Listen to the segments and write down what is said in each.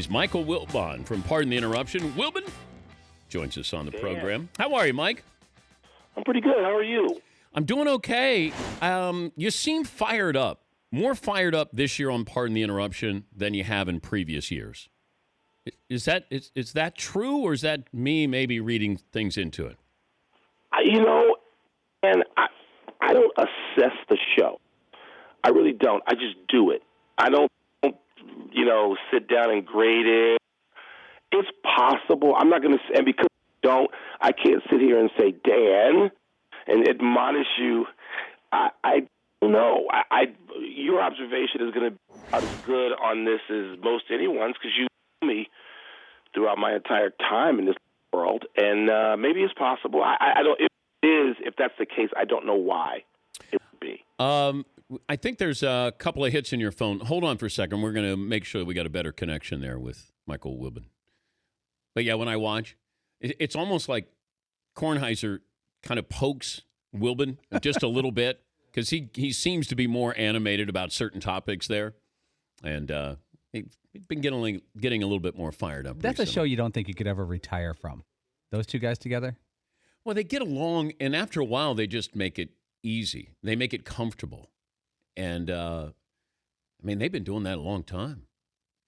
is Michael Wilbon from Pardon the Interruption. Wilbon joins us on the program. How are you, Mike? I'm pretty good. How are you? I'm doing okay. You seem fired up, more fired up this year on Pardon the Interruption than you have in previous years. Is that true, or is that me maybe reading things into it? I don't assess the show. I really don't. I just do it. I don't, sit down and grade it. It's possible. I'm not going to, and because I can't sit here and say, Dan, and admonish you. I don't know. Your observation is going to be as good on this as most anyone's because you know me throughout my entire time in this world, and maybe it's possible. I don't. If that's the case, I don't know why it would be. I think there's a couple of hits in your phone. Hold on for a second. We're going to make sure we got a better connection there with Michael Wilbon. But yeah, when I watch, it's almost like Kornheiser kind of pokes Wilbon just a little bit because he seems to be more animated about certain topics there, and he's been getting a little bit more fired up. That's recently. A show you don't think you could ever retire from. Those two guys together? Well, they get along, and after a while, they just make it easy. They make it comfortable. And, they've been doing that a long time.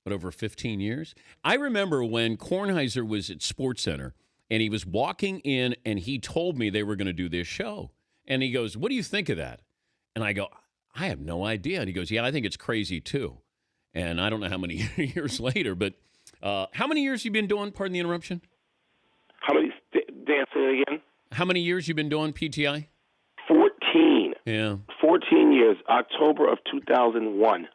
But over 15 years? I remember when Kornheiser was at SportsCenter, and he was walking in, and he told me they were going to do this show. And he goes, what do you think of that? And I go, I have no idea. And he goes, yeah, I think it's crazy, too. And I don't know how many years later, but how many years you been doing, pardon the interruption? How many, Dan, say it again? How many years you been doing PTI? 14. Yeah. 14 years, October of 2001.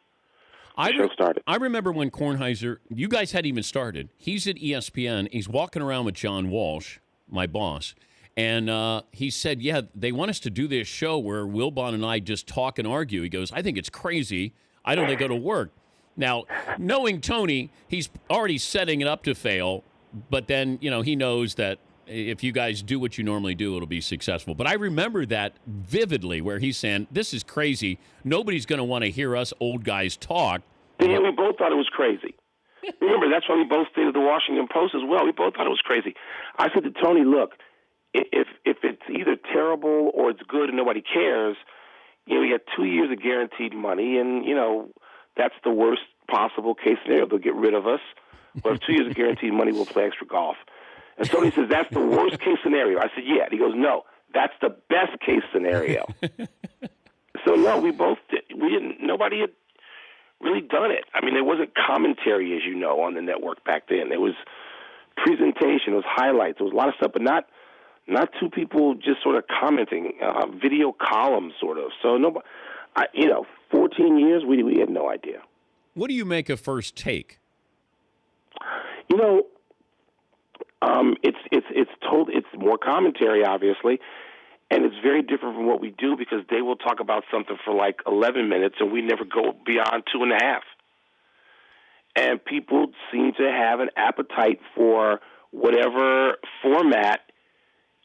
The show started. I remember when Kornheiser, you guys hadn't even started. He's at ESPN. He's walking around with John Walsh, my boss. And he said, yeah, they want us to do this show where Wilbon and I just talk and argue. He goes, I think it's crazy. I don't think it'll work. Now, knowing Tony, he's already setting it up to fail. But then, he knows that if you guys do what you normally do, it'll be successful. But I remember that vividly where he's saying, this is crazy. Nobody's going to want to hear us old guys talk. Yeah, we both thought it was crazy. Remember, that's why we both stayed at the Washington Post as well. We both thought it was crazy. I said to Tony, look, if it's either terrible or it's good and nobody cares, we got 2 years of guaranteed money, and, that's the worst possible case scenario. They'll get rid of us. But if 2 years of guaranteed money, we'll play extra golf. And Tony says, that's the worst case scenario. I said, yeah. And he goes, no, that's the best case scenario. So, no, we both did. Nobody had really done it. There wasn't commentary, as you know, on the network back then. There was presentation, there was highlights, there was a lot of stuff, but not two people just sort of commenting, video columns sort of. So, 14 years, we had no idea. What do you make of First Take? It's more commentary, obviously, and it's very different from what we do because they will talk about something for like 11 minutes and we never go beyond 2.5. And people seem to have an appetite for whatever format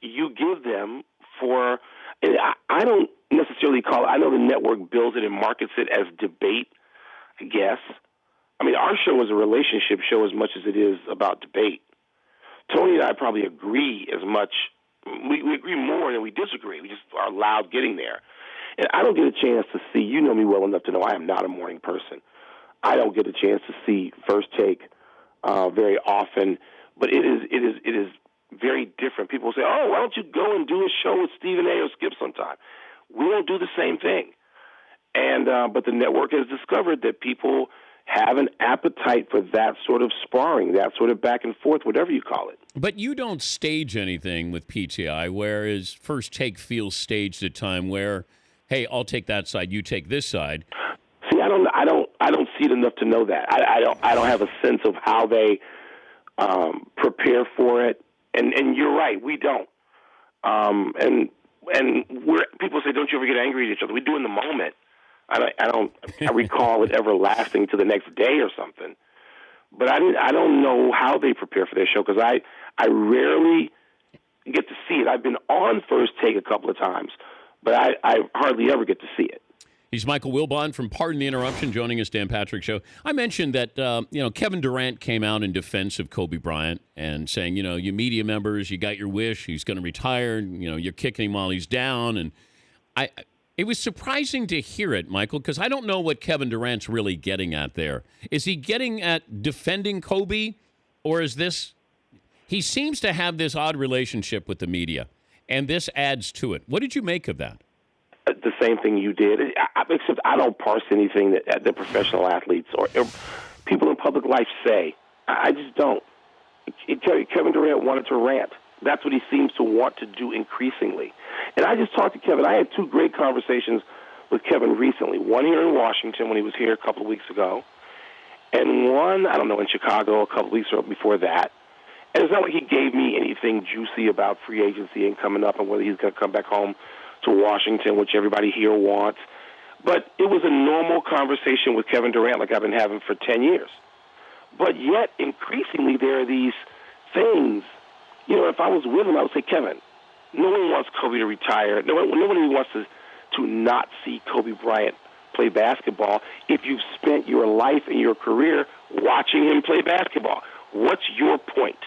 you give them for. And I don't necessarily call it. I know the network builds it and markets it as debate, I guess. Our show is a relationship show as much as it is about debate. Tony and I probably agree as much. We agree more than we disagree. We just are loud getting there. And I don't get a chance to see, you know me well enough to know I am not a morning person. I don't get a chance to see First Take very often, but it is very different. People say, oh, why don't you go and do a show with Stephen A. or Skip sometime? We don't do the same thing. And but the network has discovered that people have an appetite for that sort of sparring, that sort of back and forth, whatever you call it. But you don't stage anything with PTI, whereas First Take feels staged at time where, hey, I'll take that side, you take this side. See, I don't see it enough to know that. I don't have a sense of how they prepare for it. And you're right, we don't. And people say, don't you ever get angry at each other? We do in the moment. I recall it ever lasting to the next day or something. But I don't know how they prepare for their show because I rarely get to see it. I've been on First Take a couple of times, but I hardly ever get to see it. He's Michael Wilbon from Pardon the Interruption, joining us, Dan Patrick Show. I mentioned that, Kevin Durant came out in defense of Kobe Bryant and saying, you media members, you got your wish. He's going to retire. You're kicking him while he's down. And it was surprising to hear it, Michael, because I don't know what Kevin Durant's really getting at there. Is he getting at defending Kobe, or is this – he seems to have this odd relationship with the media, and this adds to it. What did you make of that? The same thing you did, except I don't parse anything that the professional athletes or people in public life say. I just don't. Kevin Durant wanted to rant. That's what he seems to want to do increasingly. And I just talked to Kevin. I had two great conversations with Kevin recently. One here in Washington when he was here a couple of weeks ago, and one, I don't know, in Chicago a couple of weeks before that. And it's not like he gave me anything juicy about free agency and coming up and whether he's going to come back home to Washington, which everybody here wants. But it was a normal conversation with Kevin Durant like I've been having for 10 years. But yet, increasingly, there are these things. If I was with him, I would say, Kevin, no one wants Kobe to retire. Nobody wants to not see Kobe Bryant play basketball if you've spent your life and your career watching him play basketball. What's your point?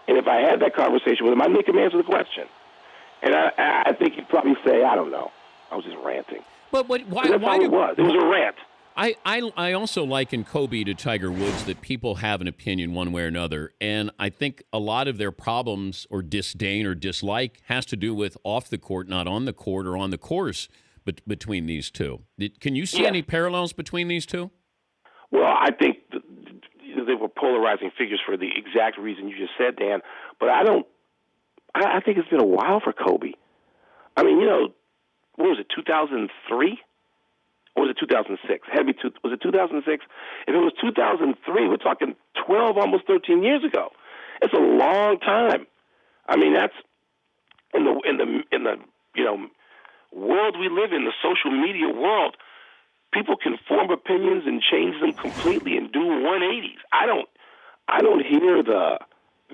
And if I had that conversation with him, I'd make him answer the question. And I think he'd probably say, I don't know. I was just ranting. But why that's all it was. It was a rant. I also liken Kobe to Tiger Woods, that people have an opinion one way or another. And I think a lot of their problems or disdain or dislike has to do with off the court, not on the court or on the course between these two. Can you see any parallels between these two? Well, I think they were polarizing figures for the exact reason you just said, Dan. But I think it's been a while for Kobe. I mean, what was it, 2003? Or was it 2006? Was it 2006? If it was 2003, we're talking 12, almost 13 years ago. It's a long time. I mean, that's in the world we live in, the social media world. People can form opinions and change them completely and do 180s. I don't hear the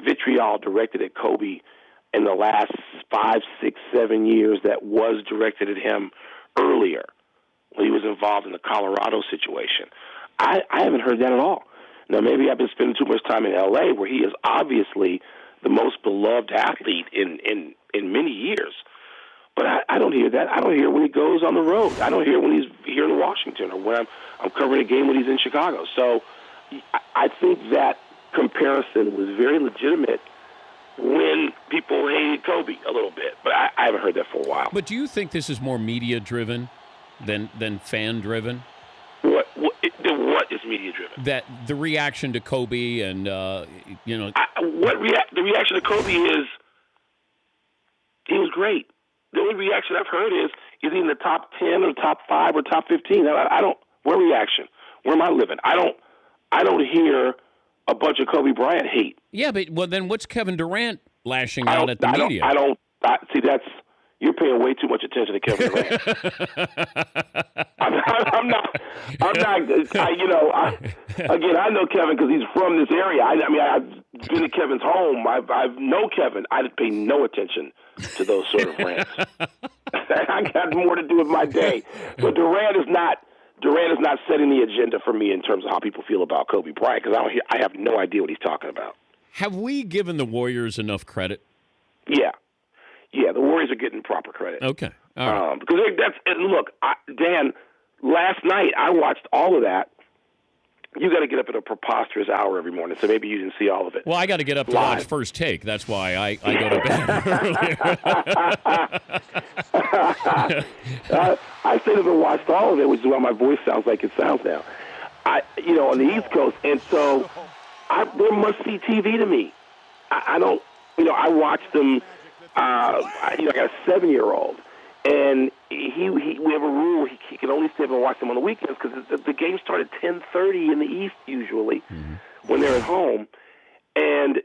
vitriol directed at Kobe in the last 5, 6, 7 years that was directed at him earlier when he was involved in the Colorado situation. I haven't heard that at all. Now, maybe I've been spending too much time in L.A., where he is obviously the most beloved athlete in many years. But I don't hear that. I don't hear when he goes on the road. I don't hear when he's here in Washington or when I'm covering a game when he's in Chicago. So I think that comparison was very legitimate when people hated Kobe a little bit. But I haven't heard that for a while. But do you think this is more media-driven than fan-driven? What is media-driven? That the reaction to Kobe and, the reaction to Kobe is he was great. The only reaction I've heard is he in the top 10 or top 5 or top 15. I don't. What reaction? Where am I living? I don't hear a bunch of Kobe Bryant hate. Yeah, but then what's Kevin Durant lashing out at the media? See, you're paying way too much attention to Kevin Durant. I'm not. Again, I know Kevin because he's from this area. I've been to Kevin's home. I know Kevin. I pay no attention to those sort of rants. I got more to do with my day. But Durant is not setting the agenda for me in terms of how people feel about Kobe Bryant, because I have no idea what he's talking about. Have we given the Warriors enough credit? Yeah, the Warriors are getting proper credit. Okay, all right. Because look, Dan, last night I watched all of that. You got to get up at a preposterous hour every morning, so maybe you didn't see all of it. Well, I got to get up to watch First Take. That's why I go to bed earlier. I stayed up and watched all of it, which is why my voice sounds like it sounds now. On the East Coast, and so they're must-see TV to me. I don't, I watch them. I got a 7-year-old, and we have a rule he can only stay up and watch them on the weekends because the game start at 10:30 in the East usually when they're at home, and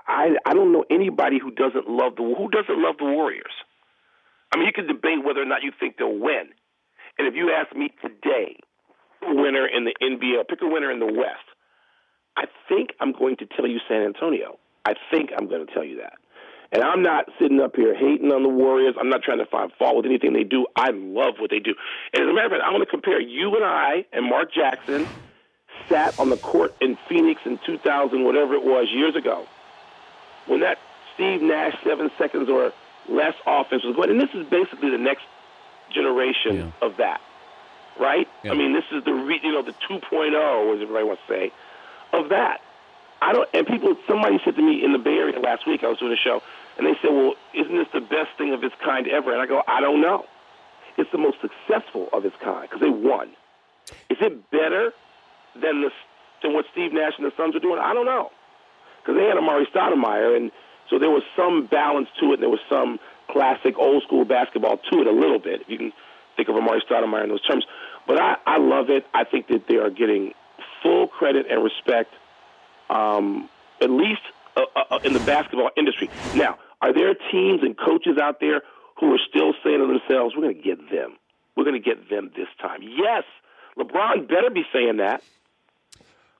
I don't know anybody who doesn't love the Warriors. I mean, you can debate whether or not you think they'll win, and if you ask me today, winner in the NBA, pick a winner in the West, I think I'm going to tell you San Antonio. I think I'm going to tell you that. And I'm not sitting up here hating on the Warriors. I'm not trying to find fault with anything they do. I love what they do. And as a matter of fact, I want to compare you and I and Mark Jackson sat on the court in Phoenix in 2000, whatever it was, years ago, when that Steve Nash 7 seconds or less offense was going. And this is basically the next generation of that, right? Yeah. I mean, this is the 2.0, as everybody wants to say, of that. Somebody said to me in the Bay Area last week, I was doing a show, and they said, well, isn't this the best thing of its kind ever? And I go, I don't know. It's the most successful of its kind because they won. Is it better than what Steve Nash and the Suns are doing? I don't know, because they had Amari Stoudemire, and so there was some balance to it, and there was some classic old-school basketball to it a little bit, if you can think of Amari Stoudemire in those terms. But I love it. I think that they are getting full credit and respect, at least in the basketball industry. Now, are there teams and coaches out there who are still saying to themselves, we're going to get them. We're going to get them this time? Yes, LeBron better be saying that.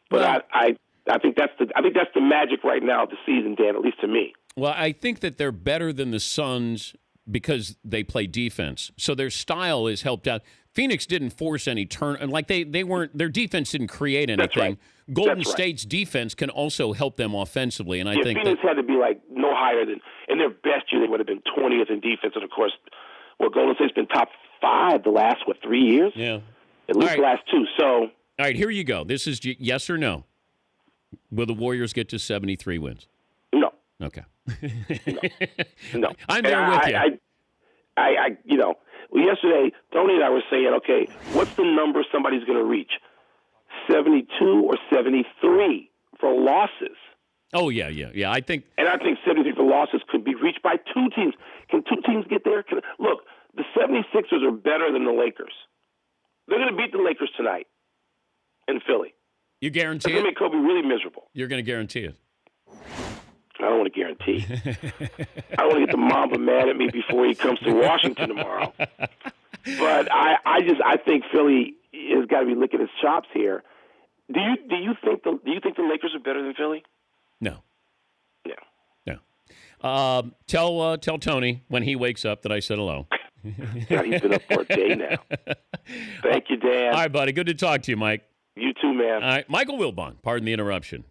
But well, I think that's the magic right now of the season, Dan, at least to me. Well, I think that they're better than the Suns because they play defense. So their style is helped out. Phoenix didn't force any turn, like they weren't. Their defense didn't create anything. That's right. Golden State's defense can also help them offensively, and I think Phoenix had to be like no higher than in their best year. They would have been 20th in defense, and of course, Golden State's been top 5 the last 3 years. Yeah, at least the last 2. So, all right, here you go. This is yes or no. Will the Warriors get to 73 wins? No. Okay. No. I'm there with you. Yesterday, Tony and I were saying, okay, what's the number somebody's going to reach? 72 or 73 for losses. Oh, yeah. I think 73 for losses could be reached by 2 teams. Can 2 teams get there? Look, the 76ers are better than the Lakers. They're going to beat the Lakers tonight in Philly. You guarantee it? It's going to make Kobe really miserable. You're going to guarantee it? I don't want to guarantee. I don't want to get the Mamba mad at me before he comes to Washington tomorrow. But I think Philly has got to be licking his chops here. Do you think the Lakers are better than Philly? No. No. Tell Tony when he wakes up that I said hello. God, he's been up for a day now. Thank you, Dan. All right, buddy. Good to talk to you, Mike. You too, man. All right, Michael Wilbon. Pardon the interruption.